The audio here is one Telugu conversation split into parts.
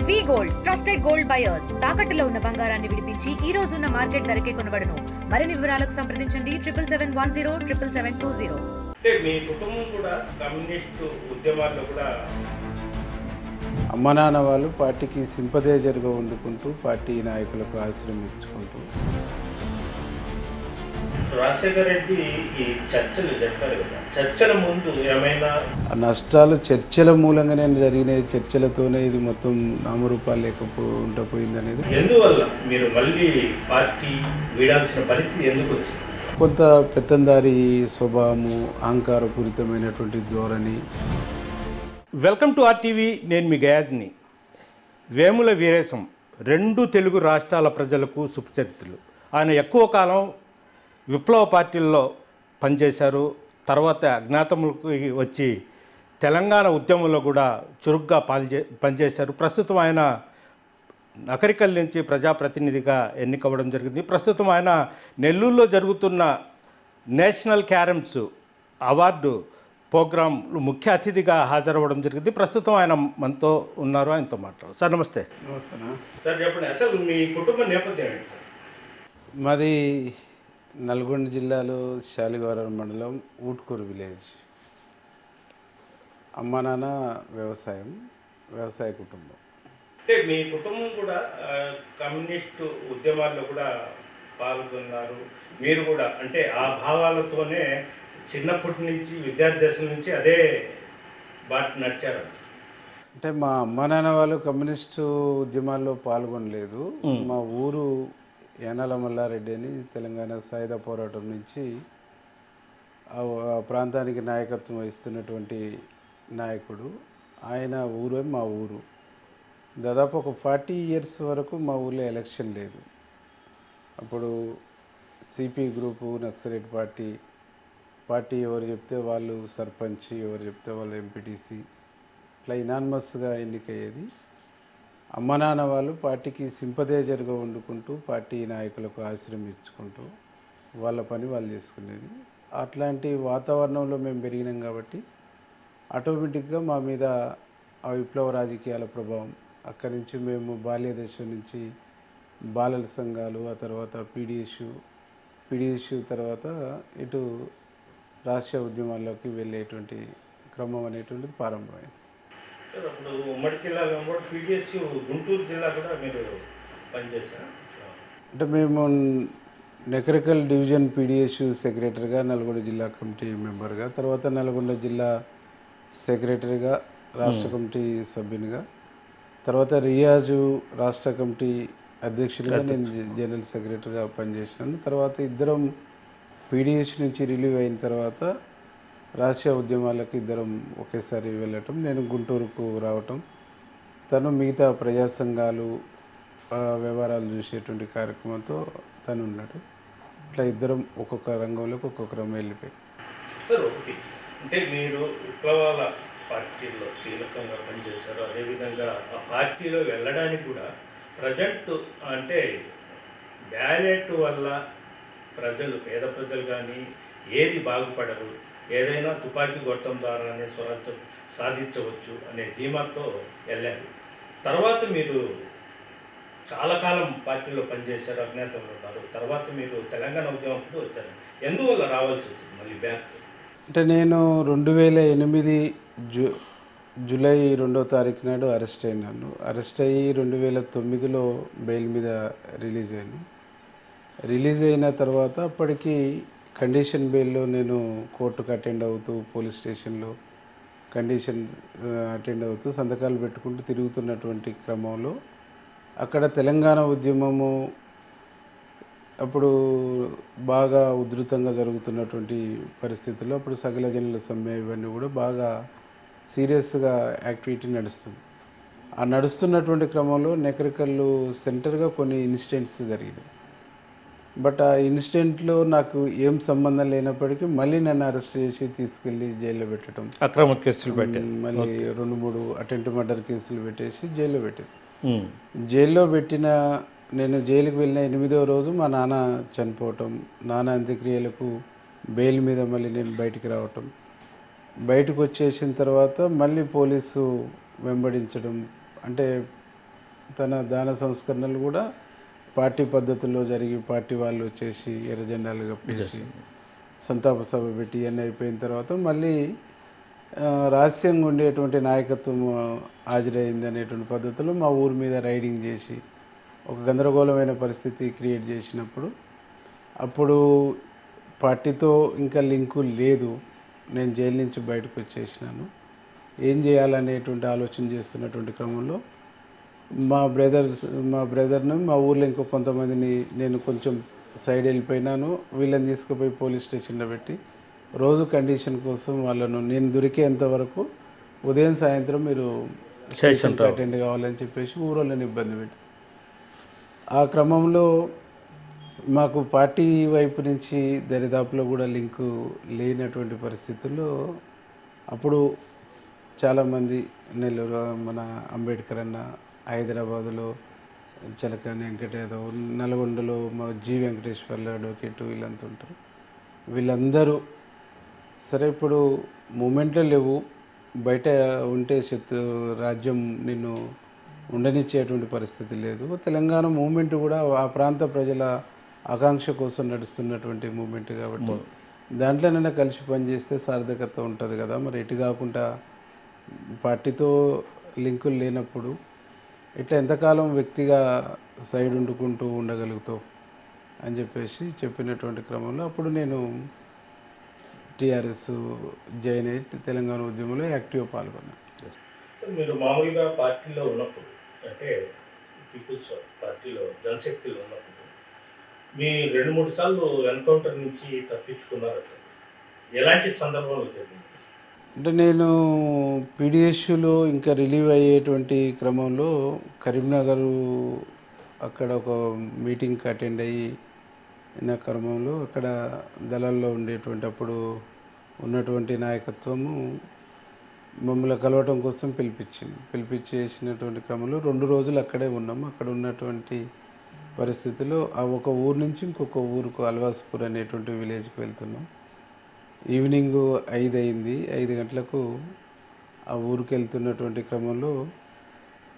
వి గోల్డ్ ట్రస్టెడ్ గోల్డ్ బయర్స్ తాకట్టులో ఉన్న బంగారాన్ని విడిపించి ఈ రోజు ఉన్న మార్కెట్ ధరకే కొనబడును. మరిన్ని వివరాలకు సంప్రదించండి 7710 అంటే మీ కుటుంబం కూడా కమ్యూనిస్టు ఉద్యమాల్లో కూడా అమ్మ నాన్న వాళ్ళు పార్టీకి సింపథైజర్గా వండుకుంటూ పార్టీ నాయకులకు ఆశ్రమించుకుంటూ రాజశేఖర రెడ్డి ఈ చర్చలు జరిపారు కదా, చర్చల ముందు ఏమైనా ఆ నష్టాలు చర్చల మూలంగానే జరిగిన చర్చలతోనే ఇది మొత్తం నామరూపాలు లేకపోతే పోయింది అనేది. ఎందువల్ల మీరు మళ్ళీ పార్టీ వీడాల్సిన పరిస్థితి ఎందుకు వచ్చింది? కొంత పెత్తందారి స్వభావము, అహంకారపూరితమైనటువంటి ధోరణి. Welcome to RTV. నేను మీ గయాజ్ని. వేముల వీరేశం రెండు తెలుగు రాష్ట్రాల ప్రజలకు సుపరిచితులు. ఆయన ఎక్కువ కాలం విప్లవ పార్టీల్లో పనిచేశారు. తర్వాత అజ్ఞాతములకు వచ్చి తెలంగాణ ఉద్యమంలో కూడా చురుగ్గా పనిచేశారు. ప్రస్తుతం ఆయన నకరికల్ నుంచి ప్రజాప్రతినిధిగా ఎన్నికవ్వడం జరిగింది. ప్రస్తుతం ఆయన నెల్లూరులో జరుగుతున్న నేషనల్ క్యారమ్స్ అవార్డు ప్రోగ్రాం ముఖ్య అతిథిగా హాజరవ్వడం జరిగింది. ప్రస్తుతం ఆయన మనతో ఉన్నారు. ఆయనతో మాట్లాడారు. సార్ నమస్తే. సార్ చెప్పండి, అసలు మీ కుటుంబ నేపథ్యం ఏంటి సార్? మాది నల్గొండ జిల్లాలో శాలిగవరం మండలం ఊట్కూరు విలేజ్. అమ్మ నాన్న వ్యవసాయ కుటుంబం. అంటే మీ కుటుంబం కూడా కమ్యూనిస్టు ఉద్యమాల్లో కూడా పాల్గొన్నారు. మీరు కూడా అంటే ఆ భావాలతోనే చిన్నప్పటి నుంచి విద్యార్థి దశల నుంచి అదే బాట నడిచారు. అంటే మా అమ్మ నాన్న వాళ్ళు కమ్యూనిస్టు ఉద్యమాల్లో పాల్గొనలేదు. మా ఊరు యానాల మల్లారెడ్డి అని తెలంగాణ సాయుధ పోరాటం నుంచి ఆ ప్రాంతానికి నాయకత్వం వహిస్తున్నటువంటి నాయకుడు. ఆయన ఊరే మా ఊరు. దాదాపు ఒక 40 years వరకు మా ఊళ్ళో ఎలక్షన్ లేదు. అప్పుడు సిపి గ్రూపు, నక్సలైట్ పార్టీ ఎవరు చెప్తే వాళ్ళు సర్పంచ్, ఎవరు చెప్తే వాళ్ళు ఎంపీటీసీ, ఇట్లా ఇనానిమస్గా ఎన్నికయ్యేది. అమ్మ నాన్న వాళ్ళు పార్టీకి సింపథైజర్గా వండుకుంటూ పార్టీ నాయకులకు ఆశ్రమించుకుంటూ వాళ్ళ పని వాళ్ళు చేసుకునేది. అట్లాంటి వాతావరణంలో మేము పెరిగినాం కాబట్టి ఆటోమేటిక్గా మా మీద ఆ విప్లవ రాజకీయాల ప్రభావం. అక్కడి నుంచి మేము బాల్య దశ నుంచి బాలల సంఘాలు, ఆ తర్వాత పీడిఎస్యు తర్వాత ఇటు రాష్ట్రీయ ఉద్యమాల్లోకి వెళ్ళేటువంటి క్రమం అనేటువంటిది ప్రారంభమైంది. సార్ అప్పుడు ఉమ్మడి జిల్లాలో పీడిఎస్ గుంటూరు జిల్లా కూడా మీరు పనిచేశారు. అంటే మేము నకరికల్ డివిజన్ పీడిఎస్యు సెక్రటరీగా, నల్గొండ జిల్లా కమిటీ మెంబర్గా, తర్వాత నల్గొండ జిల్లా సెక్రటరీగా, రాష్ట్ర కమిటీ సభ్యునిగా, తర్వాత రియాజు రాష్ట్ర కమిటీ అధ్యక్షుడిగా నేను జనరల్ సెక్రటరీగా పనిచేసినాను. తర్వాత ఇద్దరం పీడిఎస్ నుంచి రిలీవ్ అయిన తర్వాత రాష్ట్రీయ ఉద్యమాలకు ఇద్దరం ఒకేసారి వెళ్ళటం, నేను గుంటూరుకు రావటం, తను మిగతా ప్రజా సంఘాలు వ్యవహారాలు చూసేటువంటి కార్యక్రమంతో తను ఉన్నాడు. ఇట్లా ఇద్దరం ఒక్కొక్క రంగంలోకి ఒక్కొక్కరం వెళ్ళిపోయి. అంటే మీరు విప్లవాల పార్టీలో కీలకంగా పనిచేశారు. అదేవిధంగా ఆ పార్టీలో వెళ్ళడానికి కూడా ప్రజెంట్ అంటే బ్యాలెట్ వల్ల పేద ప్రజలు కానీ ఏది బాగుపడరు, ఏదైనా తుపాకీ గొట్టం ద్వారానే స్వరాజ్యం సాధించవచ్చు అనే ధీమాతో వెళ్ళారు. తర్వాత మీరు చాలా కాలం పార్టీలో పనిచేశారు, అజ్ఞాతంలో ఉన్నారు. తర్వాత మీరు తెలంగాణ ఉద్యమంలో వచ్చారు. ఎందువల్ల రావాల్సి వచ్చింది మళ్ళీ బ్యాక్? అంటే నేను 2008 జూలై 2వ తారీఖు నాడు అరెస్ట్ అయినాను. అరెస్ట్ అయ్యి 2009లో బెయిల్ మీద రిలీజ్ అయిన తర్వాత అప్పటికి కండిషన్ బెయిల్లో నేను కోర్టుకు అటెండ్ అవుతూ, పోలీస్ స్టేషన్లో కండిషన్ అటెండ్ అవుతూ సంతకాలు పెట్టుకుంటూ తిరుగుతున్నటువంటి క్రమంలో అక్కడ తెలంగాణ ఉద్యమము అప్పుడు బాగా ఉధృతంగా జరుగుతున్నటువంటి పరిస్థితుల్లో అప్పుడు సకల జనుల సమ్మె ఇవన్నీ కూడా బాగా సీరియస్గా యాక్టివిటీ నడుస్తుంది. ఆ నడుస్తున్నటువంటి క్రమంలో నకరికల్లు సెంటర్గా కొన్ని ఇన్సిడెంట్స్ జరిగినాయి. బట్ ఆ ఇన్సిడెంట్లో నాకు ఏం సంబంధం లేనప్పటికీ మళ్ళీ నన్ను అరెస్ట్ చేసి తీసుకెళ్ళి జైల్లో పెట్టడం, అక్రమ కేసులు పెట్టారు. మళ్ళీ 2-3 అటెంప్ట్ మర్డర్ కేసులు పెట్టేసి జైల్లో పెట్టారు. జైల్లో పెట్టిన నేను జైలుకి వెళ్ళిన 8వ రోజు మా నాన్న చనిపోవటం, నాన్న అంత్యక్రియలకు బెయిల్ మీద మళ్ళీ నేను బయటికి రావటం, బయటకు వచ్చేసిన తర్వాత మళ్ళీ పోలీసు వెంబడించడం, అంటే తన దాన సంస్కరణలు కూడా పార్టీ పద్ధతుల్లో జరిగి పార్టీ వాళ్ళు వచ్చేసి ఎర్ర జెండాలు కప్పేసి సంతాప సభ పెట్టి ఇవన్నీ అయిపోయిన తర్వాత మళ్ళీ రహస్యంగా ఉండేటువంటి నాయకత్వం హాజరైంది అనేటువంటి పద్ధతిలో మా ఊరి మీద రైడింగ్ చేసి ఒక గందరగోళమైన పరిస్థితి క్రియేట్ చేసినప్పుడు అప్పుడు పార్టీతో ఇంకా లింకు లేదు, నేను జైలు నుంచి బయటకు వచ్చేసినాను, ఏం చేయాలనేటువంటి ఆలోచన చేస్తున్నటువంటి క్రమంలో మా బ్రదర్ను మా ఊర్లో ఇంకో కొంతమందిని నేను కొంచెం సైడ్ వెళ్ళిపోయినాను. వీళ్ళని తీసుకుపోయి పోలీస్ స్టేషన్లో పెట్టి రోజు కండిషన్ కోసం వాళ్ళను నేను దొరికేంత వరకు ఉదయం సాయంత్రం మీరు స్టేషన్కి అటెండ్ కావాలని చెప్పేసి ఊరోళ్ళని ఇబ్బంది పెట్టి, ఆ క్రమంలో మాకు పార్టీ వైపు నుంచి దరిదాపులో కూడా లింకు లేనటువంటి పరిస్థితుల్లో అప్పుడు చాలామంది నెల్లూరు మన అంబేద్కర్ అన్న, హైదరాబాదులో చలకాని వెంకట యాదవ్, నల్గొండలో మా జి వెంకటేశ్వర్లు అడ్వకేట్ వీళ్ళంతా ఉంటారు. వీళ్ళందరూ సరే ఇప్పుడు మూమెంట్లో లేవు, బయట ఉంటే రాజ్యం నిన్ను ఉండనిచ్చేటువంటి పరిస్థితి లేదు. తెలంగాణ మూమెంట్ కూడా ఆ ప్రాంత ప్రజల ఆకాంక్ష కోసం నడుస్తున్నటువంటి మూమెంట్ కాబట్టి దాంట్లోనైనా కలిసి పనిచేస్తే సార్థకత ఉంటుంది కదా. మరి ఎటు కాకుండా పార్టీతో లింకులు లేనప్పుడు ఇట్లా ఎంతకాలం వ్యక్తిగా సైడ్ వండుకుంటూ ఉండగలుగుతావు అని చెప్పేసి చెప్పినటువంటి క్రమంలో అప్పుడు నేను టీఆర్ఎస్ జాయిన్ అయ్యి తెలంగాణ ఉద్యమంలో యాక్టివ్గా పాల్గొన్నాను. మీరు మామూలుగా పార్టీలో ఉన్నప్పుడు అంటే పీపుల్స్ పార్టీలో జనశక్తిలో ఉన్నప్పుడు మీ 2-3 సార్లు ఎన్కౌంటర్ నుంచి తప్పించుకున్నారు. ఎలాంటి సందర్భంలో జరిగింది? అంటే నేను పీడిఎస్యులో ఇంకా రిలీవ్ అయ్యేటువంటి క్రమంలో కరీంనగర్ అక్కడ ఒక మీటింగ్కి అటెండ్ అయ్యి నా క్రమంలో అక్కడ దళాల్లో ఉండేటువంటి అప్పుడు ఉన్నటువంటి నాయకత్వము మమ్మల్ని కలవటం కోసం పిలిపించేసినటువంటి క్రమంలో 2 రోజులు అక్కడే ఉన్నాము. అక్కడ ఉన్నటువంటి పరిస్థితుల్లో ఆ ఒక ఊరు నుంచి ఇంకొక ఊరుకు అల్వాస్పూర్ అనేటువంటి విలేజ్కి వెళ్తున్నాం. ఈవినింగ్ 5 అయింది. 5 గంటలకు ఆ ఊరికి వెళ్తున్నటువంటి క్రమంలో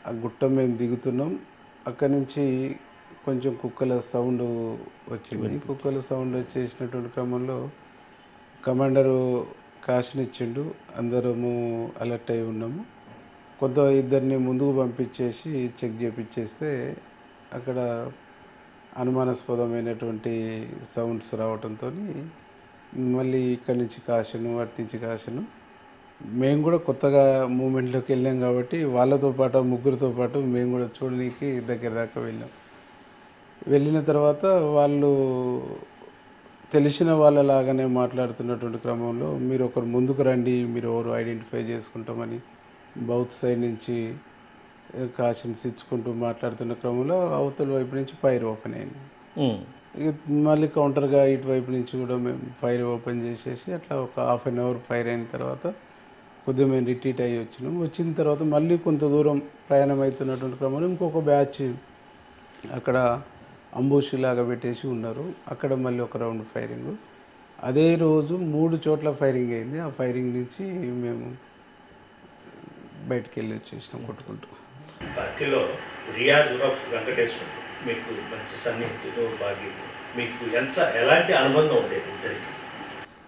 ఆ గుట్ట మేము దిగుతున్నాం. అక్కడి నుంచి కొంచెం కుక్కల సౌండ్ వచ్చింది. కుక్కల సౌండ్ వచ్చేసినటువంటి క్రమంలో కమాండరు కాషన్ ఇచ్చిండు. అందరము అలర్ట్ అయి ఉన్నాము. ఇద్దరిని ముందుకు పంపించేసి చెక్ చేపించేస్తే అక్కడ అనుమానాస్పదమైనటువంటి సౌండ్స్ రావడంతో మళ్ళీ ఇక్కడి నుంచి కాషను, అటు నుంచి కాషను. మేము కూడా కొత్తగా మూమెంట్లోకి వెళ్ళాం కాబట్టి వాళ్ళతో పాటు ముగ్గురితో పాటు మేము కూడా చూడడానికి దగ్గర దాకా వెళ్ళాం. వెళ్ళిన తర్వాత వాళ్ళు తెలిసిన వాళ్ళలాగానే మాట్లాడుతున్నటువంటి క్రమంలో మీరు ఒకరు ముందుకు రండి, మీరు ఎవరు ఐడెంటిఫై చేసుకుంటామని బౌత్ సైడ్ నుంచి కాషన్స్ ఇచ్చుకుంటూ మాట్లాడుతున్న క్రమంలో అవతల వైపు నుంచి ఫైర్ ఓపెన్ అయింది. ఇక మళ్ళీ కౌంటర్గా ఇటువైపు నుంచి కూడా మేము ఫైర్ ఓపెన్ చేసేసి అట్లా ఒక ½ అన్ అవర్ ఫైర్ అయిన తర్వాత కొద్దిగా మేము రిట్రీట్ అయ్యి వచ్చినాం. వచ్చిన తర్వాత మళ్ళీ కొంత దూరం ప్రయాణం అవుతున్నటువంటి క్రమంలో ఇంకొక బ్యాచ్ అక్కడ అంబుష్ లాగా పెట్టేసి ఉన్నారు. అక్కడ మళ్ళీ ఒక రౌండ్ ఫైరింగ్. అదే రోజు 3 చోట్ల ఫైరింగ్ అయింది. ఆ ఫైరింగ్ నుంచి మేము బయటికి వెళ్ళి వచ్చేసినాం కొట్టుకుంటూ. పార్టీలో రియాజ్ ఉరఫ్ వెంకటేశ్వర్ మీకు మంచి సన్నిహితుడు, మీకు ఎలాంటి అనుబంధం ఉండేది ఇద్దరికి?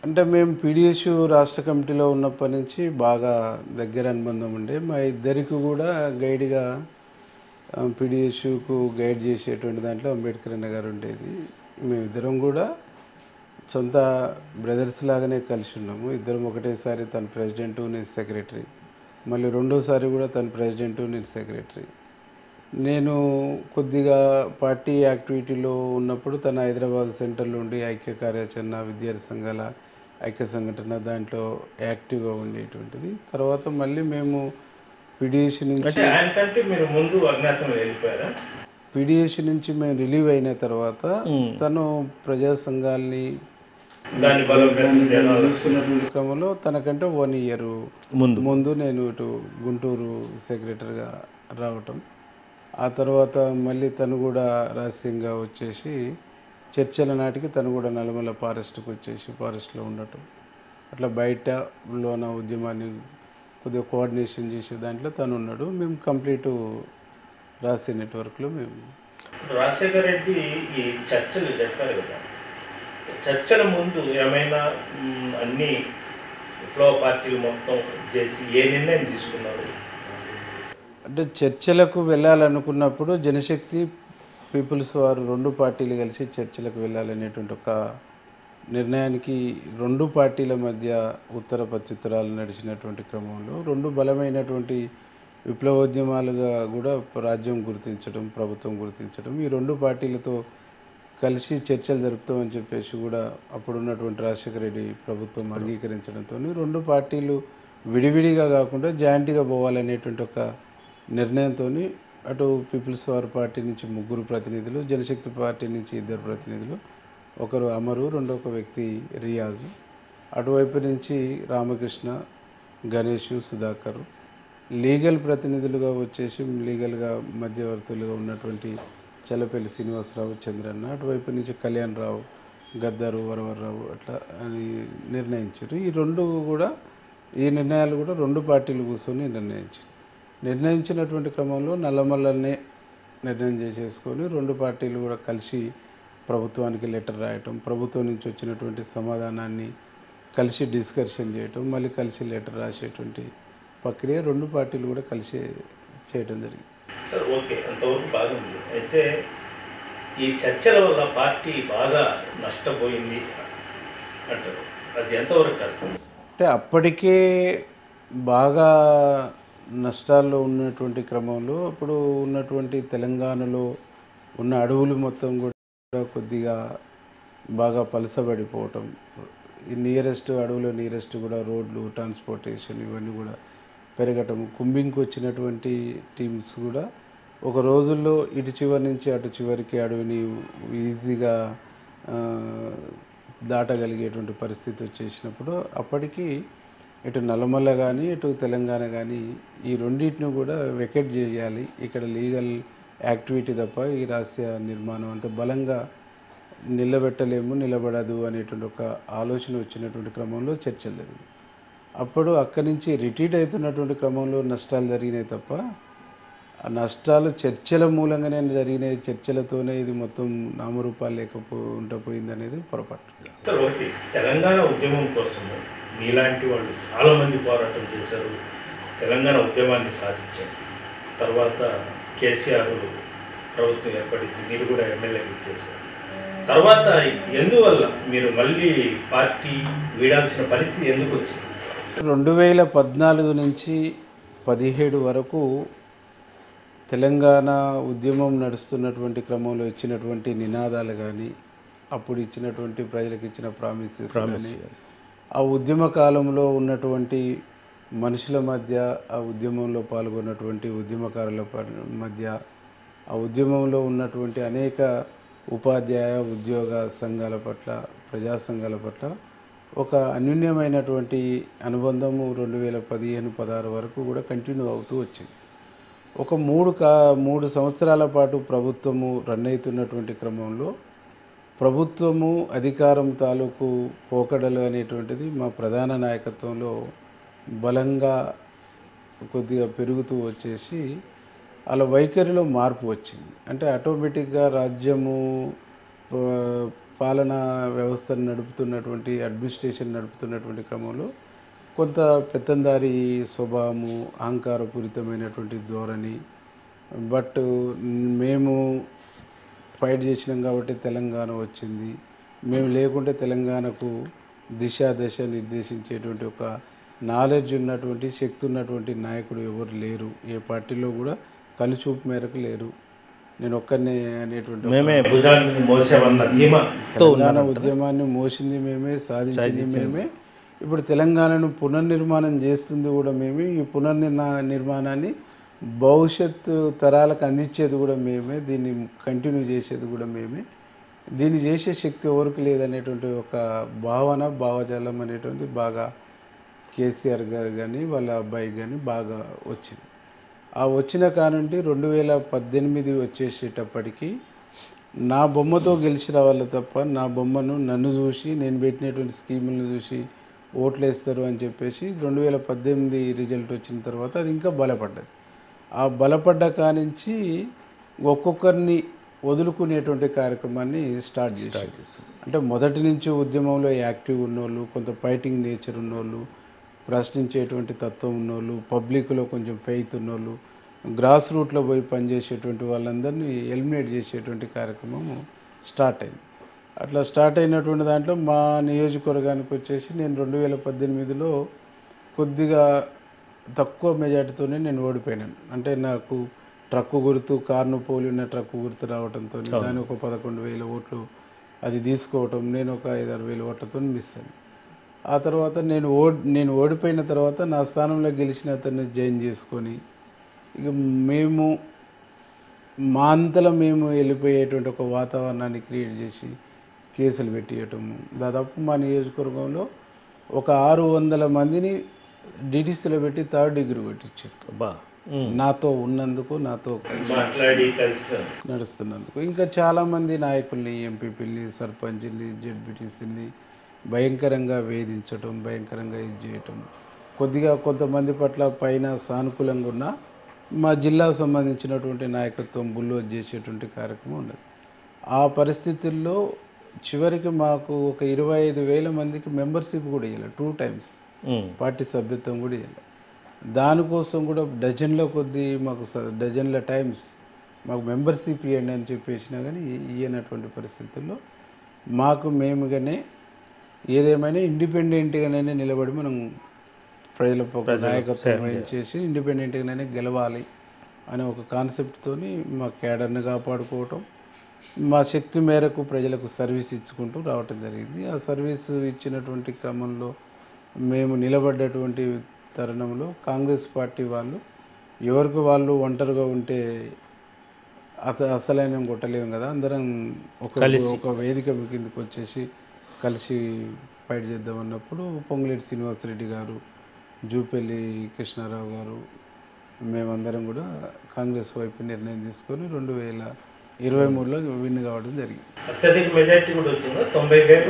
అంటే మేము పీడిఎస్ రాష్ట్ర కమిటీలో ఉన్నప్పటి నుంచి బాగా దగ్గర అనుబంధం ఉండే. మా ఇద్దరికి కూడా గైడ్గా పీడిఎస్కు గైడ్ చేసేటువంటి దాంట్లో అంబేద్కర్ అన్న గారు ఉండేది. మేమిద్దరం కూడా సొంత బ్రదర్స్ లాగానే కలిసి ఉన్నాము. ఇద్దరం ఒకటేసారి తను ప్రెసిడెంటు, నేను సెక్రటరీ. మళ్ళీ రెండోసారి కూడా తను ప్రెసిడెంటు, నేను సెక్రటరీ. నేను కొద్దిగా పార్టీ యాక్టివిటీలో ఉన్నప్పుడు తన హైదరాబాద్ సెంటర్లో ఉండి ఐక్య కార్యాచరణ, విద్యార్థి సంఘాల ఐక్య సంఘటన దాంట్లో యాక్టివ్గా ఉండేటువంటిది. తర్వాత మళ్ళీ మేము పీడిఎస్ నుంచి పీడిఎస్ నుంచి మేము రిలీవ్ అయిన తర్వాత తను ప్రజా సంఘాలని చూస్తున్నటువంటి క్రమంలో తనకంటే 1 ఇయర్ ముందు నేను ఇటు గుంటూరు సెక్రటరీగా రావటం. ఆ తర్వాత మళ్ళీ తను కూడా రహస్యంగా వచ్చేసి చర్చల నాటికి తను కూడా నల్లమల్ల ఫారెస్ట్కి వచ్చేసి ఫారెస్ట్లో ఉండటం. అట్లా బయటలోన ఉద్యమాన్ని కొద్దిగా కోఆర్డినేషన్ చేసే దాంట్లో తను ఉన్నాడు. మేము కంప్లీట్ రాసే నెట్వర్క్లో మేము. రాజశేఖర రెడ్డి ఈ చర్చలు చెప్పారు కదా, చర్చల ముందు ఏమైనా అన్ని విప్లవ పార్టీలు మొత్తం చేసి ఏ నిర్ణయం తీసుకున్నారు? అంటే చర్చలకు వెళ్ళాలనుకున్నప్పుడు జనశక్తి, పీపుల్స్ వారు 2 పార్టీలు కలిసి చర్చలకు వెళ్ళాలనేటువంటి ఒక నిర్ణయానికి 2 పార్టీల మధ్య ఉత్తర ప్రత్యుత్తరాలు నడిచినటువంటి క్రమంలో 2 బలమైనటువంటి విప్లవోద్యమాలుగా కూడా రాజ్యం గుర్తించడం, ప్రభుత్వం గుర్తించడం, ఈ 2 పార్టీలతో కలిసి చర్చలు జరుపుతామని చెప్పేసి కూడా అప్పుడున్నటువంటి రాజశేఖర రెడ్డి ప్రభుత్వం అంగీకరించడంతో 2 పార్టీలు విడివిడిగా కాకుండా జాయింట్గా పోవాలనేటువంటి ఒక నిర్ణయంతో అటు పీపుల్స్ వార్ పార్టీ నుంచి 3 ప్రతినిధులు, జనశక్తి పార్టీ నుంచి 2 ప్రతినిధులు, ఒకరు అమరు, రెండొక వ్యక్తి రియాజ్, అటువైపు నుంచి రామకృష్ణ, గణేష్, సుధాకర్, లీగల్ ప్రతినిధులుగా వచ్చేసి లీగల్గా మధ్యవర్తులుగా ఉన్నటువంటి చల్లపల్లి శ్రీనివాసరావు, చంద్రన్న, అటువైపు నుంచి కళ్యాణ్ రావు, గద్దరు, వరవర్రావు అట్లా అని నిర్ణయించారు. ఈ నిర్ణయాలు కూడా 2 పార్టీలు కూర్చొని నిర్ణయించినటువంటి క్రమంలో నల్లమల్లనే నిర్ణయం చేసేసుకొని 2 పార్టీలు కూడా కలిసి ప్రభుత్వానికి లెటర్ రాయటం, ప్రభుత్వం నుంచి వచ్చినటువంటి సమాధానాన్ని కలిసి డిస్కషన్ చేయటం, మళ్ళీ కలిసి లెటర్ రాసేటువంటి ప్రక్రియ 2 పార్టీలు కూడా కలిసి చేయటం జరిగింది. సార్ ఓకే, అంతవరకు బాగుంది. అయితే ఈ చర్చల వల్ల పార్టీ బాగా నష్టపోయింది అంటారు, అది ఎంతవరకు కరెక్ట్? అంటే అప్పటికే బాగా నష్టాల్లో ఉన్నటువంటి క్రమంలో అప్పుడు ఉన్నటువంటి తెలంగాణలో ఉన్న అడవులు మొత్తం కూడా కొద్దిగా బాగా పలసబడిపోవటం, ఈ అడవులో నియరెస్ట్ కూడా రోడ్లు, ట్రాన్స్పోర్టేషన్ ఇవన్నీ కూడా పెరగటం, కుంబింగ్కి వచ్చినటువంటి టీమ్స్ కూడా ఒక రోజుల్లో ఇటు చివరి నుంచి అటు చివరికి అడవిని ఈజీగా దాటగలిగేటువంటి పరిస్థితి వచ్చేసినప్పుడు అప్పటికి ఇటు నల్లమల్ల కానీ ఇటు తెలంగాణ కానీ ఈ రెండింటిని కూడా వెకెట్ చేయాలి, ఇక్కడ లీగల్ యాక్టివిటీ తప్ప ఈ రాష్ట్ర నిర్మాణం అంత బలంగా నిలబడదు అనేటువంటి ఒక ఆలోచన వచ్చినటువంటి క్రమంలో చర్చలు జరిగింది. అప్పుడు అక్కడి నుంచి రిట్రీట్ అవుతున్నటువంటి క్రమంలో నష్టాలు జరిగినాయి తప్ప ఆ నష్టాలు చర్చల మూలంగానే జరిగినాయి, చర్చలతోనే ఇది మొత్తం నామరూపాలు పోయింది అనేది పొరపాటు. తెలంగాణ ఉద్యమం కోసం మీలాంటి వాళ్ళు చాలామంది పోరాటం చేశారు, తెలంగాణ ఉద్యమాన్ని సాధించారు. తర్వాత కేసీఆర్ ప్రభుత్వం ఏర్పడింది, మీరు కూడా ఎమ్మెల్యే చేశారు. తర్వాత ఎందువల్ల మీరు మళ్ళీ పార్టీ వీడాల్సిన పరిస్థితి ఎందుకు వచ్చింది? 2014 నుంచి 17 వరకు తెలంగాణ ఉద్యమం నడుస్తున్నటువంటి క్రమంలో ఇచ్చినటువంటి నినాదాలు కానీ, అప్పుడు ఇచ్చినటువంటి ప్రజలకు ఇచ్చిన ప్రామిసెస్ కానీ, ఆ ఉద్యమ కాలంలో ఉన్నటువంటి మనుషుల మధ్య, ఆ ఉద్యమంలో పాల్గొన్నటువంటి ఉద్యమకారుల మధ్య, ఆ ఉద్యమంలో ఉన్నటువంటి అనేక ఉపాధ్యాయ ఉద్యోగ సంఘాల పట్ల, ప్రజా సంఘాల పట్ల ఒక అన్యూన్యమైనటువంటి అనుబంధము 2015-16 వరకు కూడా కంటిన్యూ అవుతూ వచ్చింది. ఒక 3 సంవత్సరాల పాటు ప్రభుత్వము రన్ అవుతున్నటువంటి క్రమంలో ప్రభుత్వము అధికారం తాలూకు పోకడలు అనేటువంటిది మా ప్రధాన నాయకత్వంలో బలంగా కొద్దిగా పెరుగుతూ వచ్చేసి అలా వైఖరిలో మార్పు వచ్చింది. అంటే ఆటోమేటిక్గా రాజ్యము పాలనా వ్యవస్థను నడుపుతున్నటువంటి అడ్మినిస్ట్రేషన్ నడుపుతున్నటువంటి క్రమంలో కొంత పెత్తందారి స్వభావము, అహంకారపూరితమైనటువంటి ధోరణి, బట్ మేము ఫైట్ చేసినాం కాబట్టి తెలంగాణ వచ్చింది, మేము లేకుంటే తెలంగాణకు దశ నిర్దేశించేటువంటి ఒక నాలెడ్జ్ ఉన్నటువంటి, శక్తి ఉన్నటువంటి నాయకుడు ఎవరు లేరు, ఏ పార్టీలో కూడా కనుచూపు మేరకు లేరు, నేను ఒక్కనే అనేటువంటి తెలంగాణ ఉద్యమాన్ని మోసింది మేమే, సాధించింది మేమే, ఇప్పుడు తెలంగాణను పునర్నిర్మాణం చేస్తుంది కూడా మేమే, ఈ పునర్నిర్మాణాన్ని భవిష్యత్తు తరాలకు అందించేది కూడా మేమే, దీన్ని కంటిన్యూ చేసేది కూడా మేమే, దీన్ని చేసే శక్తి ఎవరికి లేదనేటువంటి ఒక భావజాలం అనేటువంటి బాగా కేసీఆర్ గారు కానీ వాళ్ళ అబ్బాయి కానీ బాగా వచ్చింది. ఆ వచ్చిన కానుండి 2018 వచ్చేసేటప్పటికి నా బొమ్మతో గెలిచి రావాలి తప్ప నా బొమ్మను నన్ను చూసి, నేను పెట్టినటువంటి స్కీములను చూసి ఓట్లు వేస్తారు అని చెప్పేసి 2018 రిజల్ట్ వచ్చిన తర్వాత అది ఇంకా బలపడ్డది. ఆ బలపడ్డ కానించి ఒక్కొక్కరిని వదులుకునేటువంటి కార్యక్రమాన్ని స్టార్ట్ చేశారు. అంటే మొదటి నుంచి ఉద్యమంలో యాక్టివ్ ఉన్నోళ్ళు, కొంత ఫైటింగ్ నేచర్ ఉన్నోళ్ళు, ప్రశ్నించేటువంటి తత్వం ఉన్నోళ్ళు, పబ్లిక్లో కొంచెం ఫెయిత్ ఉన్నోళ్ళు, గ్రాస్ రూట్లో పోయి పనిచేసేటువంటి వాళ్ళందరినీ ఎలిమినేట్ చేసేటువంటి కార్యక్రమం స్టార్ట్ అయింది. అట్లా స్టార్ట్ అయినటువంటి దాంట్లో మా నియోజకవర్గానికి వచ్చేసి నేను 2018లో కొద్దిగా తక్కువ మెజార్టీతోనే నేను ఓడిపోయినాను. అంటే నాకు ట్రక్కు గుర్తు, కార్ను పోలి ఉన్న ట్రక్కు గుర్తు రావడంతో దాని ఒక 11,000 ఓట్లు అది తీసుకోవటం, నేను ఒక 5-6 వేల ఓట్లతో మిస్ అయ్యాను. ఆ తర్వాత నేను ఓడిపోయిన తర్వాత నా స్థానంలో గెలిచిన అతన్ని జాయిన్ చేసుకొని ఇక మేము మా అంతలో మేము వెళ్ళిపోయేటువంటి ఒక వాతావరణాన్ని క్రియేట్ చేసి కేసులు పెట్టేయటము. దాదాపు మా నియోజకవర్గంలో ఒక 600 మందిని డిటిసిలో పెట్టి 3rd డిగ్రీ కొట్టించారు. నాతో ఉన్నందుకు, నాతో మాట్లాడి కలిసి నడుస్తున్నందుకు. ఇంకా చాలామంది నాయకుల్ని, ఎంపీపీని, సర్పంచ్ని, జెడ్పీటీసీని భయంకరంగా వేధించటం, భయంకరంగా ఇది చేయటం, కొద్దిగా కొంతమంది పట్ల పైన సానుకూలంగా ఉన్న మా జిల్లాకు సంబంధించినటువంటి నాయకత్వం బుల్లోజ్ చేసేటువంటి కార్యక్రమం ఉన్నది. ఆ పరిస్థితుల్లో చివరికి మాకు ఒక 25,000 మందికి మెంబర్షిప్ కూడా ఇవ్వాలి, 2 times పార్టీ సభ్యత్వం కూడా ఇవ్వాలి. దానికోసం కూడా డజన్ల కొద్దీ మాకు డజన్ల టైమ్స్ మాకు మెంబర్షిప్ ఇవ్వండి అని చెప్పేసినా కానీ ఇవ్వనటువంటి పరిస్థితుల్లో మాకు మేముగానే ఏదేమైనా ఇండిపెండెంట్గానే నిలబడి మనం ప్రజల నాయకత్వం వహించేసి ఇండిపెండెంట్గానే గెలవాలి అనే ఒక కాన్సెప్ట్తోని మా క్యాడర్ని కాపాడుకోవటం, మా శక్తి మేరకు ప్రజలకు సర్వీస్ ఇచ్చుకుంటూ రావటం జరిగింది. ఆ సర్వీసు ఇచ్చినటువంటి క్రమంలో మేము నిలబడ్డటువంటి తరుణంలో కాంగ్రెస్ పార్టీ వాళ్ళు ఎవరికి వాళ్ళు ఒంటరిగా ఉంటే అసలైన కొట్టలేము కదా, అందరం ఒక వేదిక కిందకి వచ్చేసి కలిసి ఫైట్ చేద్దామన్నప్పుడు పొంగులేటి శ్రీనివాసరెడ్డి గారు, జూపల్లి కృష్ణారావు గారు, మేమందరం కూడా కాంగ్రెస్ వైపు నిర్ణయం తీసుకొని 2023లో విన్ కావడం జరిగింది. అత్యధిక మెజార్టీ కూడా వచ్చింది, 90,000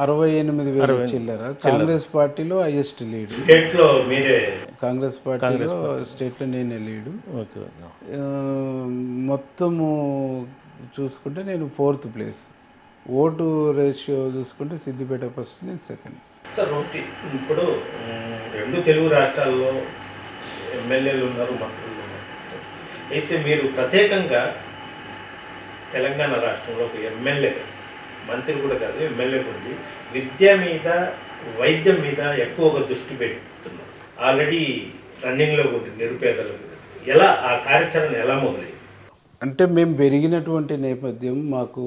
68,000 చిల్లర. కాంగ్రెస్ పార్టీలో హైయెస్ట్ లీడ్. స్టేట్లో మీరే? కాంగ్రెస్ పార్టీలో స్టేట్లో నేనే లీడు. మొత్తము చూసుకుంటే నేను 4th ప్లేస్. ఓటు రేషియో చూసుకుంటే సిద్దిపేట ఫస్ట్, నేను సెకండ్. సార్ ఒకటి, ఇప్పుడు 2 తెలుగు రాష్ట్రాల్లో ఎమ్మెల్యేలు ఉన్నారు, మంత్రులు ఉన్నారు. అయితే మీరు ప్రత్యేకంగా తెలంగాణ రాష్ట్రంలో ఒక ఎమ్మెల్యే, మంత్రి కూడా కాదు, ఎమ్మెల్యే ఉంది, విద్య మీద, వైద్యం మీద ఎక్కువగా దృష్టి పెడుతున్నారు. ఆల్రెడీ రన్నింగ్లో ఉంటుంది నిరుపేదలకు. ఎలా ఆ కార్యాచరణ ఎలా మొదలైంది? అంటే మేము పెరిగినటువంటి నేపథ్యం, మాకు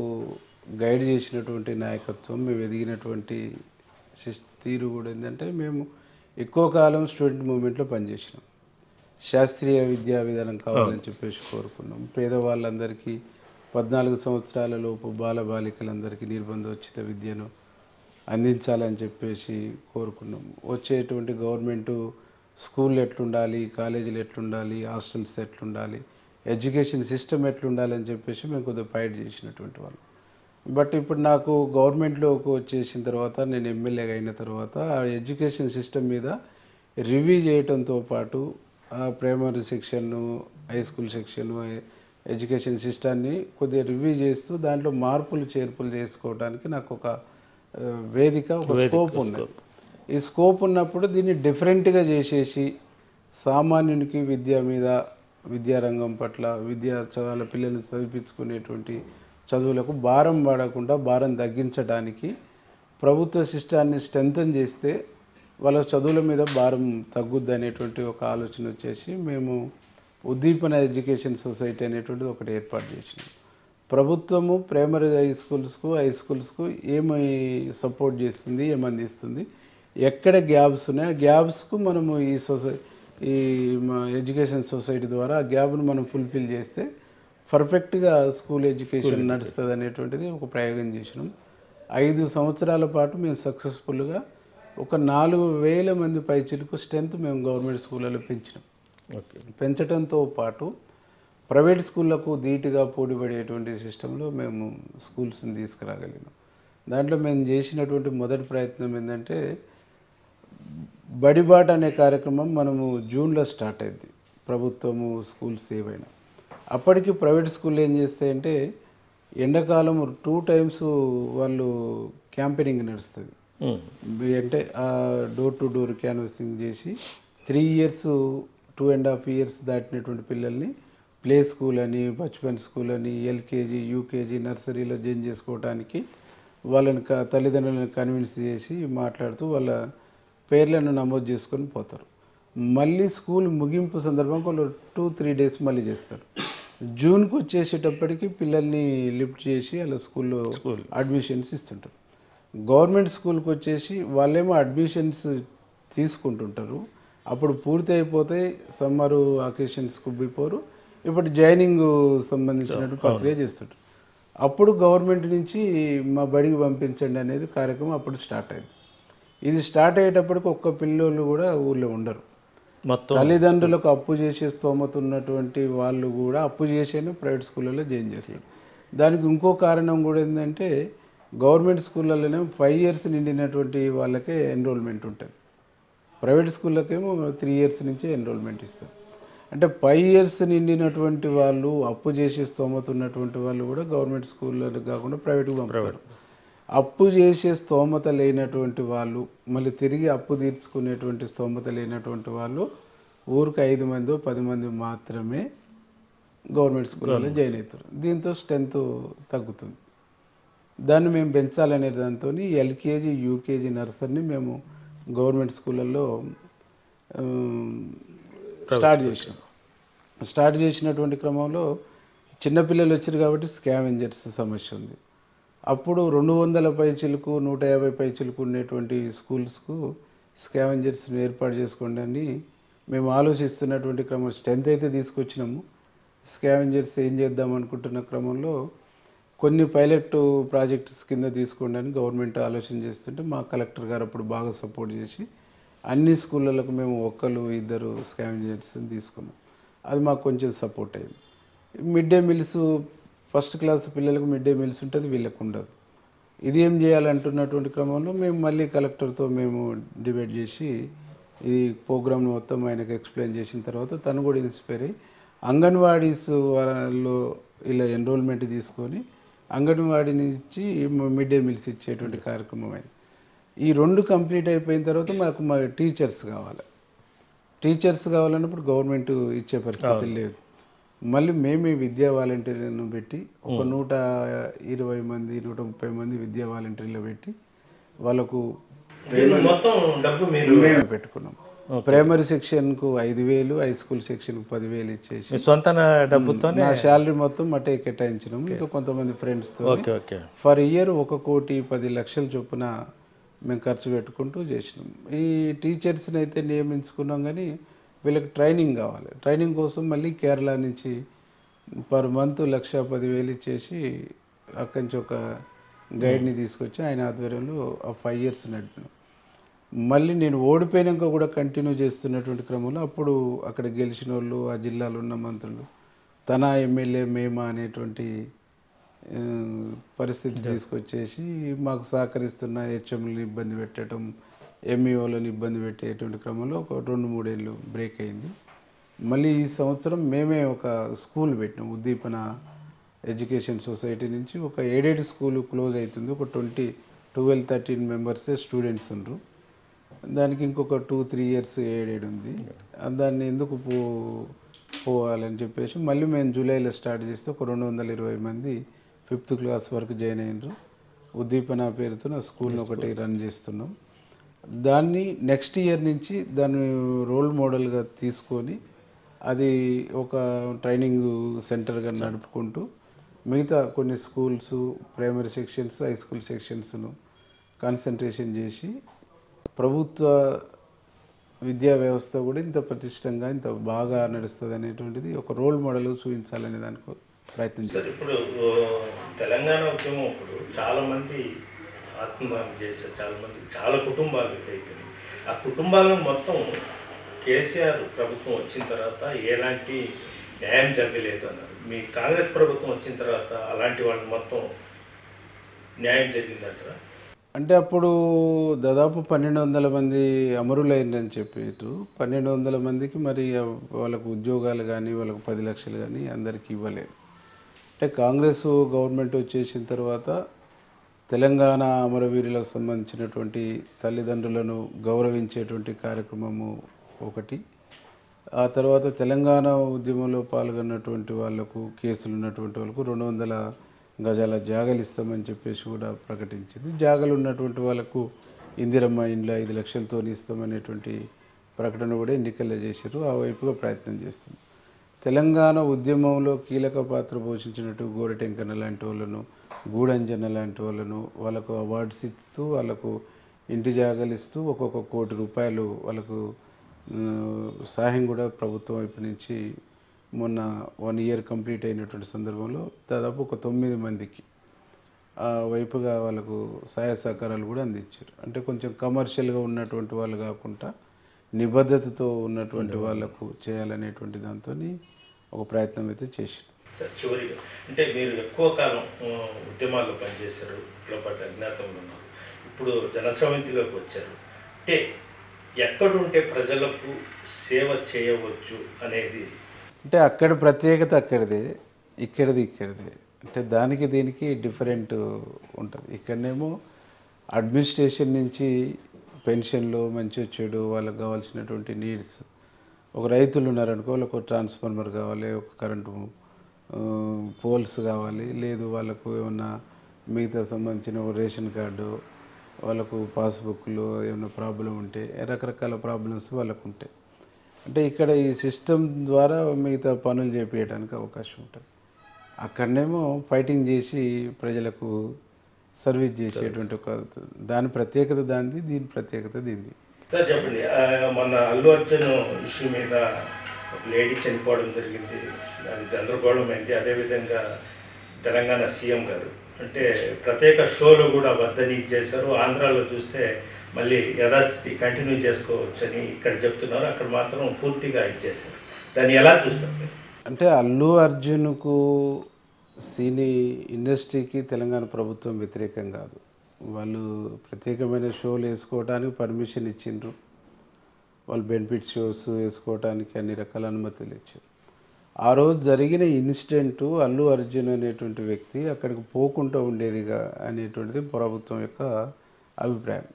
గైడ్ చేసినటువంటి నాయకత్వం, మేము ఎదిగినటువంటి తీరు కూడా ఏంటంటే మేము ఎక్కువ కాలం స్టూడెంట్ మూవ్మెంట్లో పనిచేసినాం. శాస్త్రీయ విద్యా విధానం కావాలని చెప్పేసి కోరుకున్నాం. పేదవాళ్ళందరికీ 14 సంవత్సరాల లోపు బాలబాలికలందరికీ నిర్బంధోచిత విద్యను అందించాలని చెప్పేసి కోరుకున్నాం. వచ్చేటువంటి గవర్నమెంటు స్కూళ్ళు ఎట్లుండాలి, కాలేజీలు ఎట్లుండాలి, హాస్టల్స్ ఎట్లుండాలి, ఎడ్యుకేషన్ సిస్టమ్ ఎట్లుండాలని చెప్పేసి మేము కొద్దిగా ఫైట్ చేసినటువంటి వాళ్ళు. బట్ ఇప్పుడు నాకు గవర్నమెంట్లోకి వచ్చేసిన తర్వాత, నేను ఎమ్మెల్యేగా అయిన తర్వాత ఆ ఎడ్యుకేషన్ సిస్టమ్ మీద రివ్యూ చేయడంతో పాటు ఆ ప్రైమరీ సెక్షన్ను, హై స్కూల్ సెక్షను, ఎడ్యుకేషన్ సిస్టాన్ని కొద్దిగా రివ్యూ చేస్తూ దాంట్లో మార్పులు చేర్పులు చేసుకోవడానికి నాకు ఒక వేదిక, ఒక స్కోప్ ఉంది. ఈ స్కోప్ ఉన్నప్పుడు దీన్ని డిఫరెంట్గా చేసేసి సామాన్యునికి విద్య మీద, విద్యారంగం పట్ల, చదువుల పిల్లల్ని చదివించుకునేటువంటి చదువులకు భారం పడకుండా భారం తగ్గించడానికి ప్రభుత్వ సిస్టాన్ని స్ట్రెంథన్ చేస్తే వాళ్ళ చదువుల మీద భారం తగ్గుద్ది అనేటువంటి ఒక ఆలోచన వచ్చేసి మేము ఉద్దీపన ఎడ్యుకేషన్ సొసైటీ అనేటువంటిది ఒకటి ఏర్పాటు చేసినాం. ప్రభుత్వము ప్రైమరీ హై స్కూల్స్కు ఏమి సపోర్ట్ చేస్తుంది, ఏమందిస్తుంది, ఎక్కడ గ్యాప్స్ ఉన్నాయో ఆ గ్యాప్స్కు మనము ఈ ఎడ్యుకేషన్ సొసైటీ ద్వారా ఆ గ్యాప్ను మనం ఫుల్ఫిల్ చేస్తే పర్ఫెక్ట్గా స్కూల్ ఎడ్యుకేషన్ నడుస్తుంది అనేటువంటిది ఒక ప్రయోగం చేసినాం. 5 సంవత్సరాల పాటు మేము సక్సెస్ఫుల్గా ఒక 4,000 మంది పైచిలకు స్ట్రెంత్ మేము గవర్నమెంట్ స్కూళ్ళలో పెంచినాం. పెంచడంతో పాటు ప్రైవేట్ స్కూళ్ళకు ధీటుగా పోటీపడేటువంటి సిస్టంలో మేము స్కూల్స్ని తీసుకురాగలిగినాం. దాంట్లో మేము చేసినటువంటి మొదటి ప్రయత్నం ఏంటంటే బడిబాట అనే కార్యక్రమం మనము జూన్లో స్టార్ట్ అయింది. ప్రభుత్వము స్కూల్స్ ఏవైనా. అప్పటికి ప్రైవేట్ స్కూల్ ఏం చేస్తాయంటే ఎండాకాలం 2 టైమ్స్ వాళ్ళు క్యాంపెయినింగ్ నడుస్తుంది. అంటే డోర్ టు డోర్ క్యాన్వసింగ్ చేసి 3 ఇయర్స్ 2.5 ఇయర్స్ దాటినటువంటి పిల్లల్ని ప్లే స్కూల్ అని, బచ్పన్ స్కూల్ అని, ఎల్కేజీ, యూకేజీ, నర్సరీలో జాయిన్ చేసుకోవడానికి వాళ్ళని తల్లిదండ్రులను కన్విన్స్ చేసి మాట్లాడుతూ వాళ్ళ పేర్లను నమోదు చేసుకొని పోతారు. మళ్ళీ స్కూల్ ముగింపు సందర్భంగా వాళ్ళు 2-3 డేస్ మళ్ళీ చేస్తారు. జూన్కి వచ్చేసేటప్పటికి పిల్లల్ని లిఫ్ట్ చేసి అలా స్కూల్లో అడ్మిషన్స్ ఇస్తుంటారు. గవర్నమెంట్ స్కూల్కి వచ్చేసి వాళ్ళేమో అడ్మిషన్స్ తీసుకుంటుంటారు. అప్పుడు పూర్తి అయిపోతే సమ్మరు అకేషన్స్కు బిఫోరు ఇప్పుడు జాయినింగ్ సంబంధించినటువంటి ప్రక్రియ చేస్తుంటారు. అప్పుడు గవర్నమెంట్ నుంచి మా బడికి పంపించండి అనేది కార్యక్రమం అప్పుడు స్టార్ట్ అయింది. ఇది స్టార్ట్ అయ్యేటప్పటికి ఒక్క పిల్లోళ్ళు కూడా ఊళ్ళో ఉండరు. మొత్తం తల్లిదండ్రులకు అప్పు చేసే స్తోమత ఉన్నటువంటి వాళ్ళు కూడా అప్పు చేసేనే ప్రైవేట్ స్కూళ్ళలో జాయిన్ చేస్తారు. దానికి ఇంకో కారణం కూడా ఏంటంటే గవర్నమెంట్ స్కూళ్ళలోనే 5 ఇయర్స్ నిండినటువంటి వాళ్ళకే ఎన్రోల్మెంట్ ఉంటుంది. ప్రైవేట్ స్కూళ్ళకేమో 3 ఇయర్స్ నుంచే ఎన్రోల్మెంట్ ఇస్తారు. అంటే 5 ఇయర్స్ నిండినటువంటి వాళ్ళు అప్పు చేసే స్తోమత ఉన్నటువంటి వాళ్ళు కూడా గవర్నమెంట్ స్కూళ్ళలో కాకుండా ప్రైవేట్కి పంపుతారు. అప్పు చేసే స్తోమత లేనటువంటి వాళ్ళు మళ్ళీ తిరిగి అప్పు తీర్చుకునేటువంటి స్తోమత లేనటువంటి వాళ్ళు ఊరికి 5 మందో 10 మంది మాత్రమే గవర్నమెంట్ స్కూళ్ళలో జాయిన్ అవుతారు. దీంతో స్ట్రెంత్ తగ్గుతుంది. దాన్ని మేము పెంచాలనే దాంతో ఎల్కేజీ, యూకేజీ, నర్సరీని మేము గవర్నమెంట్ స్కూళ్ళల్లో స్టార్ట్ చేసినటువంటి క్రమంలో చిన్నపిల్లలు వచ్చారు కాబట్టి స్కావెంజర్స్ సమస్య ఉంది. అప్పుడు 200 పైచిలకు 150 పైచిలకు ఉండేటువంటి స్కూల్స్కు స్కావెంజర్స్ని ఏర్పాటు చేసుకోండి అని మేము ఆలోచిస్తున్నటువంటి క్రమం స్ట్రెంత్ అయితే తీసుకొచ్చినాము. స్కావెంజర్స్ ఏం చేద్దాం అనుకుంటున్న క్రమంలో కొన్ని పైలట్ ప్రాజెక్ట్స్ కింద తీసుకోండి అని గవర్నమెంట్ ఆలోచన చేస్తుంటే మా కలెక్టర్ గారు అప్పుడు బాగా సపోర్ట్ చేసి అన్ని స్కూళ్ళలకు మేము 1-2 స్కావెంజర్స్ని తీసుకున్నాం. అది మాకు కొంచెం సపోర్ట్ అయింది. Mid day meals first class పిల్లలకు మిడ్ డే మీల్స్ ఉంటుంది, వీళ్ళకు ఉండదు. ఇది ఏం చేయాలంటున్నటువంటి క్రమంలో మేము మళ్ళీ కలెక్టర్తో మేము డిబేట్ చేసి ఈ ప్రోగ్రామ్ను మొత్తం ఆయనకు ఎక్స్ప్లెయిన్ చేసిన తర్వాత తను కూడా ఇన్స్పైర్ అయ్యి అంగన్వాడీస్ వాళ్ళలో ఇలా ఎన్రోల్మెంట్ తీసుకొని అంగన్వాడీ నుంచి మిడ్ డే మీల్స్ ఇచ్చేటువంటి కార్యక్రమం అయింది. ఈ 2 కంప్లీట్ అయిపోయిన తర్వాత మా టీచర్స్ కావాలన్నప్పుడు గవర్నమెంట్ ఇచ్చే పరిస్థితి లేదు. మళ్ళీ మేమే విద్యా వాలంటీర్లను పెట్టి ఒక 120 మంది 130 మంది విద్యా వాలంటీర్లు పెట్టి వాళ్ళకు మొత్తం డబ్బు మేమే పెట్టుకున్నాం. ప్రైమరీ సెక్షన్కు 5,000, హై స్కూల్ సెక్షన్కు 10,000 ఇచ్చేసి సొంత డబ్బుతో నా శాలరీ మొత్తం అటే కేటాయించినాము. ఇంకా కొంతమంది ఫ్రెండ్స్తో ఫర్ ఇయర్ 1,10,00,000 చొప్పున మేము ఖర్చు పెట్టుకుంటూ చేసినాం. ఈ టీచర్స్ని అయితే నియమించుకున్నాం కానీ వీళ్ళకి ట్రైనింగ్ కావాలి. ట్రైనింగ్ కోసం మళ్ళీ కేరళ నుంచి పర్ మంత్ 1,10,000 ఇచ్చేసి అక్కడి నుంచి ఒక గైడ్ని తీసుకొచ్చి ఆయన ఆధ్వర్యంలో ఆ 5 ఇయర్స్ నడిపినాం. మళ్ళీ నేను ఓడిపోయినాక కూడా కంటిన్యూ చేస్తున్నటువంటి క్రమంలో అప్పుడు అక్కడ గెలిచిన వాళ్ళు ఆ జిల్లాలో ఉన్న మంత్రులు తన ఎమ్మెల్యే మేమా అనేటువంటి పరిస్థితి తీసుకొచ్చేసి మాకు సహకరిస్తున్న హెచ్ఎంలను ఇబ్బంది పెట్టడం, ఎంఈఓలను ఇబ్బంది పెట్టేటువంటి క్రమంలో ఒక 2-3 ఏళ్ళు బ్రేక్ అయింది. మళ్ళీ ఈ సంవత్సరం మేమే ఒక స్కూల్ పెట్టినాం. ఉద్దీపన ఎడ్యుకేషన్ సొసైటీ నుంచి ఒక ఎయిడెడ్ స్కూల్ క్లోజ్ అవుతుంది. ఒక 12-13 మెంబర్సే స్టూడెంట్స్ ఉన్నారు. దానికి ఇంకొక 2-3 ఇయర్స్ ఎయిడెడ్ ఉంది. దాన్ని ఎందుకు పోవాలని చెప్పేసి మళ్ళీ మేము జూలైలో స్టార్ట్ చేస్తే ఒక 220 మంది 5th క్లాస్ వరకు జాయిన్ అయినారు. ఉద్దీపన పేరుతో నా స్కూల్ని ఒకటి రన్ చేస్తున్నాం. దాన్ని నెక్స్ట్ ఇయర్ నుంచి దాన్ని రోల్ మోడల్గా తీసుకొని అది ఒక ట్రైనింగ్ సెంటర్గా నడుపుకుంటూ మిగతా కొన్ని schools, primary sections, high school సెక్షన్స్ను కాన్సన్ట్రేషన్ చేసి ప్రభుత్వ విద్యా వ్యవస్థ కూడా ఇంత పటిష్టంగా ఇంత బాగా నడుస్తుంది అనేటువంటిది ఒక రోల్ మోడల్ చూపించాలనే దానికి ప్రయత్నం చేస్తారు. ఇప్పుడు తెలంగాణ ఉద్యమం ఇప్పుడు చాలామంది ఆత్మహత్య చేశారు, చాలా కుటుంబాలు అయిపోయినాయి. ఆ కుటుంబాలను మొత్తం కేసీఆర్ ప్రభుత్వం వచ్చిన తర్వాత ఎలాంటి న్యాయం జరగలేదు అన్నారు. మీ కాంగ్రెస్ ప్రభుత్వం వచ్చిన తర్వాత అలాంటి వాళ్ళకి మొత్తం న్యాయం జరిగిందంటారా? అంటే అప్పుడు దాదాపు 1200 మంది అమరులైందని చెప్పారు. 1200 మందికి మరి వాళ్ళకు ఉద్యోగాలు కానీ వాళ్ళకు 10 లక్షలు కానీ అందరికీ ఇవ్వలేదు. అంటే కాంగ్రెస్ గవర్నమెంట్ వచ్చేసిన తర్వాత తెలంగాణ అమరవీరులకు సంబంధించినటువంటి తల్లిదండ్రులను గౌరవించేటువంటి కార్యక్రమము ఒకటి. ఆ తర్వాత తెలంగాణ ఉద్యమంలో పాల్గొన్నటువంటి వాళ్లకు కేసులు ఉన్నటువంటి వాళ్ళకు 200 గజాల జాగలు ఇస్తామని చెప్పేసి కూడా ప్రకటించింది. జాగలు ఉన్నటువంటి వాళ్ళకు ఇందిరమ్మ ఇండ్ల 5 లక్షలతో ఇస్తామనేటువంటి ప్రకటన కూడా ఎన్నికల్లో చేశారు. ఆ వైపుగా ప్రయత్నం చేస్తుంది. తెలంగాణ ఉద్యమంలో కీలక పాత్ర పోషించినట్టు గోరటెంకన్న లాంటి వాళ్ళను, గూడంజన లాంటి వాళ్ళను వాళ్ళకు అవార్డ్స్ ఇస్తూ వాళ్ళకు ఇంటి జాగాలు ఇస్తూ ఒక్కొక్క ₹1 కోటి వాళ్ళకు సహాయం కూడా ప్రభుత్వం వైపు నుంచి మొన్న 1 ఇయర్ కంప్లీట్ అయినటువంటి సందర్భంలో దాదాపు ఒక 9 మందికి ఆ వైపుగా వాళ్ళకు సహాయ సహకారాలు కూడా అందించారు. అంటే కొంచెం కమర్షియల్గా ఉన్నటువంటి వాళ్ళు కాకుండా నిబద్ధతతో ఉన్నటువంటి వాళ్ళకు చేయాలనేటువంటి దాంతో ఒక ప్రయత్నం అయితే చేశారు. చివరిగా అంటే మీరు ఎక్కువ కాలం ఉద్యమాల్లో పనిచేశారు, లోపల అజ్ఞాతంలో ఉన్నారు, ఇప్పుడు జనస్రవంతిలోకి వచ్చారు. అంటే ఎక్కడుంటే ప్రజలకు సేవ చేయవచ్చు అనేది, అంటే అక్కడ ప్రత్యేకత అక్కడిదే, ఇక్కడిది ఇక్కడిదే. అంటే దానికి దీనికి డిఫరెంట్ ఉంటుంది. ఇక్కడనేమో అడ్మినిస్ట్రేషన్ నుంచి పెన్షన్లు మంచి చెడు వాళ్ళకి కావాల్సినటువంటి నీడ్స్, ఒక రైతులు ఉన్నారనుకో వాళ్ళకు ట్రాన్స్ఫార్మర్ కావాలి, ఒక కరెంటు పోల్స్ కావాలి, లేదు వాళ్ళకు ఏమన్నా మిగతా సంబంధించిన రేషన్ కార్డు, వాళ్ళకు పాస్బుక్లు ఏమైనా ప్రాబ్లం ఉంటే రకరకాల ప్రాబ్లమ్స్ వాళ్ళకు ఉంటాయి. అంటే ఇక్కడ ఈ సిస్టమ్ ద్వారా మిగతా పనులు చేపించడానికి అవకాశం ఉంటుంది. అక్కడనేమో ఫైటింగ్ చేసి ప్రజలకు సర్వీస్ చేసేటువంటి ఒక దాని ప్రత్యేకత దానిది, దీని ప్రత్యేకత దీనిది. సార్ చెప్పండి, మొన్న అల్లు అర్జున్ ఇష్యూ మీద ఒక లేడీ చనిపోవడం జరిగింది, అది గందరగోళం అయింది. అదేవిధంగా తెలంగాణ సీఎం గారు అంటే ప్రత్యేక షోలు కూడా వద్దని చేశారు. ఆంధ్రాలో చూస్తే మళ్ళీ యథాస్థితి కంటిన్యూ చేసుకోవచ్చని ఇక్కడ చెప్తున్నారు, అక్కడ మాత్రం పూర్తిగా ఇచ్చేశారు. దాన్ని ఎలా చూస్తారు? అంటే అల్లు అర్జున్కు సినీ ఇండస్ట్రీకి తెలంగాణ ప్రభుత్వం వ్యతిరేకం కాదు. వాళ్ళు ప్రత్యేకమైన షోలు వేసుకోవడానికి పర్మిషన్ ఇచ్చిండ్రు, వాళ్ళు బెనిఫిట్ షోస్ వేసుకోవడానికి అన్ని రకాల అనుమతులు ఇచ్చారు. ఆ రోజు జరిగిన ఇన్సిడెంటు అల్లు అర్జున్ అనేటువంటి వ్యక్తి అక్కడికి పోకుండా ఉండేదిగా అనేటువంటిది ప్రభుత్వం యొక్క అభిప్రాయం.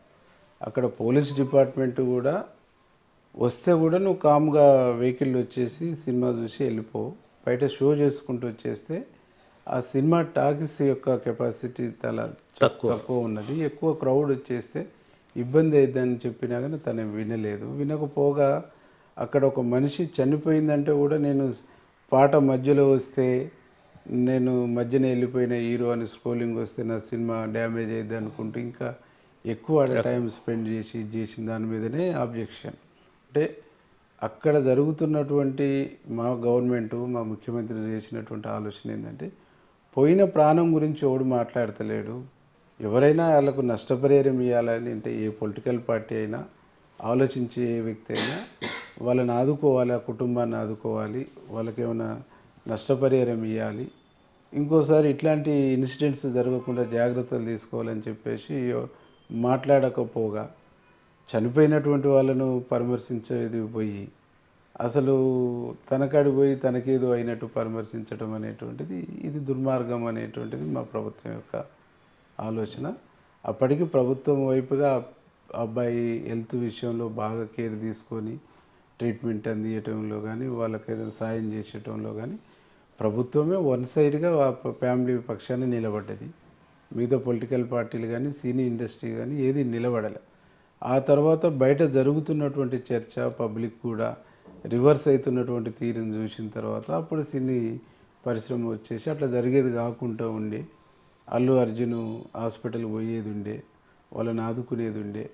అక్కడ పోలీస్ డిపార్ట్మెంట్ కూడా వస్తే కూడా నువ్వు కామ్గా వెహికల్ వచ్చేసి సినిమా చూసి వెళ్ళిపో, బయట షో చేసుకుంటూ వచ్చేస్తే ఆ సినిమా టాకీస్ యొక్క కెపాసిటీ చాలా తక్కువ ఉన్నది, ఎక్కువ క్రౌడ్ వచ్చేస్తే ఇబ్బంది అవుతుందని చెప్పినా కానీ తను వినలేదు. వినకపోగా అక్కడ ఒక మనిషి చనిపోయిందంటే కూడా నేను పాట మధ్యలో వస్తే, నేను మధ్యన వెళ్ళిపోయిన హీరో అని స్క్రోలింగ్ వస్తే నా సినిమా డ్యామేజ్ అయ్యింది అనుకుంటూ ఇంకా ఎక్కువ టైం స్పెండ్ చేసిన దాని మీదనే ఆబ్జెక్షన్. అంటే అక్కడ జరుగుతున్నటువంటి మా గవర్నమెంటు, మా ముఖ్యమంత్రి చేసినటువంటి ఆలోచన ఏంటంటే పోయిన ప్రాణం గురించి ఎవడు మాట్లాడతలేడు. ఎవరైనా వాళ్ళకు నష్టపరిహారం ఇవ్వాలని అంటే ఏ పొలిటికల్ పార్టీ అయినా ఆలోచించే ఏ వ్యక్తి అయినా వాళ్ళని ఆదుకోవాలి, ఆ కుటుంబాన్ని ఆదుకోవాలి, వాళ్ళకి ఏమైనా నష్టపరిహారం ఇవ్వాలి, ఇంకోసారి ఇట్లాంటి ఇన్సిడెంట్స్ జరగకుండా జాగ్రత్తలు తీసుకోవాలని చెప్పేసి మాట్లాడకపోగా చనిపోయినటువంటి వాళ్ళను పరామర్శించేది పోయి అసలు తనకాడి పోయి తనకేదో అయినట్టు పరామర్శించడం అనేటువంటిది ఇది దుర్మార్గం అనేటువంటిది మా ప్రభుత్వం యొక్క ఆలోచన. అప్పటికి ప్రభుత్వం వైపుగా అబ్బాయి హెల్త్ విషయంలో బాగా కేర్ తీసుకొని ట్రీట్మెంట్ అందించడంలో కానీ వాళ్ళకి ఏదైనా సాయం చేసేటంలో కానీ ప్రభుత్వమే వన్ సైడ్గా ఫ్యామిలీ పక్షాన్ని నిలబడ్డది. మిగతా పొలిటికల్ పార్టీలు కానీ సినీ ఇండస్ట్రీ కానీ ఏది నిలబడలే. ఆ తర్వాత బయట జరుగుతున్నటువంటి చర్చ పబ్లిక్ కూడా రివర్స్ అవుతున్నటువంటి తీరుని చూసిన తర్వాత అప్పుడు సినీ పరిశ్రమ వచ్చేసి అట్లా జరిగేది కాకుండా ఉండే, అల్లు అర్జున్ హాస్పిటల్ పోయేది ఉండే, వాళ్ళని ఆదుకునేది ఉండే,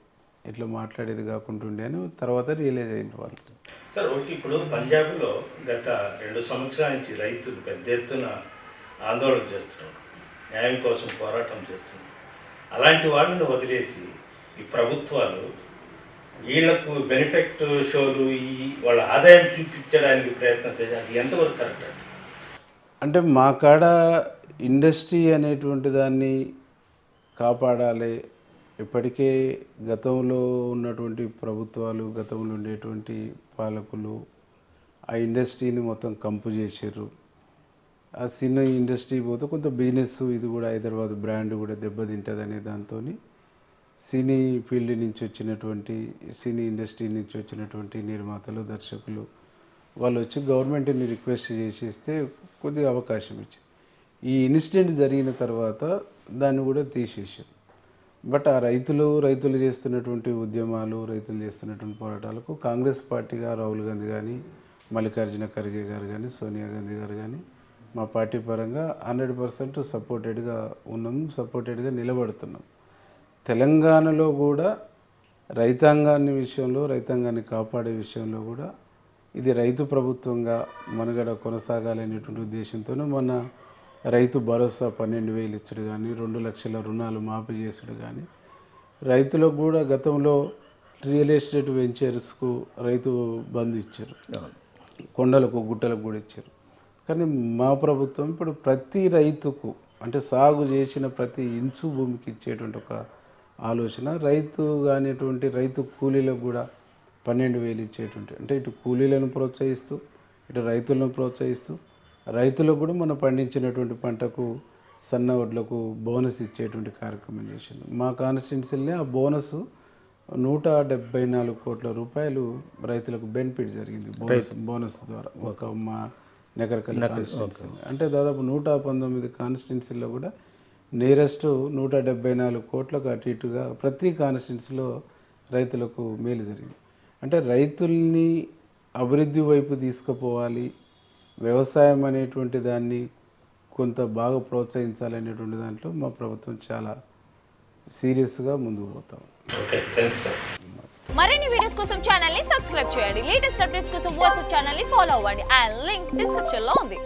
ఇట్లా మాట్లాడేది కాకుండా ఉండే అని తర్వాత రియలైజ్ అయిన వాళ్ళు. సార్ ఒకటి, ఇప్పుడు పంజాబ్లో గత 2 సంవత్సరాల నుంచి రైతులు పెద్ద ఎత్తున ఆందోళన చేస్తున్నారు, న్యాయం కోసం పోరాటం చేస్తున్నారు. అలాంటి వాళ్ళని వదిలేసి ఈ ప్రభుత్వాలు వీళ్ళకు బెనిఫిట్ షోలు వాళ్ళ ఆదాయం చూపించడానికి ప్రయత్నం చేసి అది ఎంతవరకు కరెక్ట్ అండి? అంటే మా కాడ ఇండస్ట్రీ అనేటువంటి దాన్ని కాపాడాలి, ఇప్పటికే గతంలో ఉన్నటువంటి ప్రభుత్వాలు, గతంలో ఉండేటువంటి పాలకులు ఆ ఇండస్ట్రీని మొత్తం కంపు చేశారు. ఆ సినీ ఇండస్ట్రీ పోతే కొంత బిజినెస్ ఇది కూడా హైదరాబాద్ బ్రాండ్ కూడా దెబ్బతింటుంది అనే దాంతో సినీ ఫీల్డ్ నుంచి వచ్చినటువంటి, సినీ ఇండస్ట్రీ నుంచి వచ్చినటువంటి నిర్మాతలు, దర్శకులు వాళ్ళు వచ్చి గవర్నమెంట్ని రిక్వెస్ట్ చేసేస్తే కొద్దిగా అవకాశం ఇచ్చింది. ఈ ఇన్సిడెంట్ జరిగిన తర్వాత దాన్ని కూడా తీసేసారు. బట్ ఆ రైతులు చేస్తున్నటువంటి ఉద్యమాలు, రైతులు చేస్తున్నటువంటి పోరాటాలకు కాంగ్రెస్ పార్టీగా రాహుల్ గాంధీ కానీ, మల్లికార్జున ఖర్గే గారు కానీ, సోనియా గాంధీ గారు కానీ మా పార్టీ పరంగా 100% సపోర్టెడ్గా ఉన్నాం, సపోర్టెడ్గా నిలబడుతున్నాం. తెలంగాణలో కూడా రైతాంగాన్ని కాపాడే విషయంలో కూడా ఇది రైతు ప్రభుత్వంగా మనుగడ కొనసాగాలనేటువంటి ఉద్దేశంతోనే మొన్న రైతు భరోసా 12,000 ఇచ్చుడు కానీ, 2 లక్షల రుణాలు మాఫీ చేసుడు కానీ, రైతులకు కూడా గతంలో రియల్ ఎస్టేట్ వెంచర్స్కు రైతు బంధు ఇచ్చారు, కొండలకు గుట్టలకు కూడా ఇచ్చారు. కానీ మా ప్రభుత్వం ఇప్పుడు ప్రతి రైతుకు అంటే సాగు చేసిన ప్రతి ఇంచు భూమికి ఇచ్చేటువంటి ఒక ఆలోచన, రైతు కానిటువంటి రైతు కూలీలకు కూడా 12,000 ఇచ్చేటువంటి, అంటే ఇటు కూలీలను ప్రోత్సహిస్తూ, ఇటు రైతులను ప్రోత్సహిస్తూ, రైతులకు కూడా మనం పండించినటువంటి పంటకు సన్న వడ్లకు బోనస్ ఇచ్చేటువంటి కార్యక్రమం చేసింది. మా కాన్స్టిట్యున్సీలోనే ఆ బోనస్ 174 కోట్ల రూపాయలు రైతులకు బెనిఫిట్ జరిగింది బోనస్ ద్వారా. ఒక మా నగరకల్లి కాన్స్టిట్యున్సీ అంటే దాదాపు 119 కాన్స్టిట్యున్సీల్లో కూడా నియరెస్ట్ 174 కోట్లకు అటు ఇటుగా ప్రతి కాన్స్టిట్యున్సీలో రైతులకు మేలు జరిగింది. అంటే రైతుల్ని అభివృద్ధి వైపు తీసుకుపోవాలి, వ్యవసాయం అనేటువంటి దాన్ని కొంత బాగా ప్రోత్సహించాలనేటువంటి దాంట్లో మా ప్రభుత్వం చాలా సీరియస్గా ముందుకు పోతాం. మరిన్ని వీడియోస్ కోసం ఛానల్ ని సబ్స్క్రైబ్ చేయండి. లేటెస్ట్ అప్డేట్స్ కోసం వాట్సాప్ ఛానల్ ని ఫాలో అవ్వండి. ఆ లింక్ డిస్క్రిప్షన్ లో ఉంది.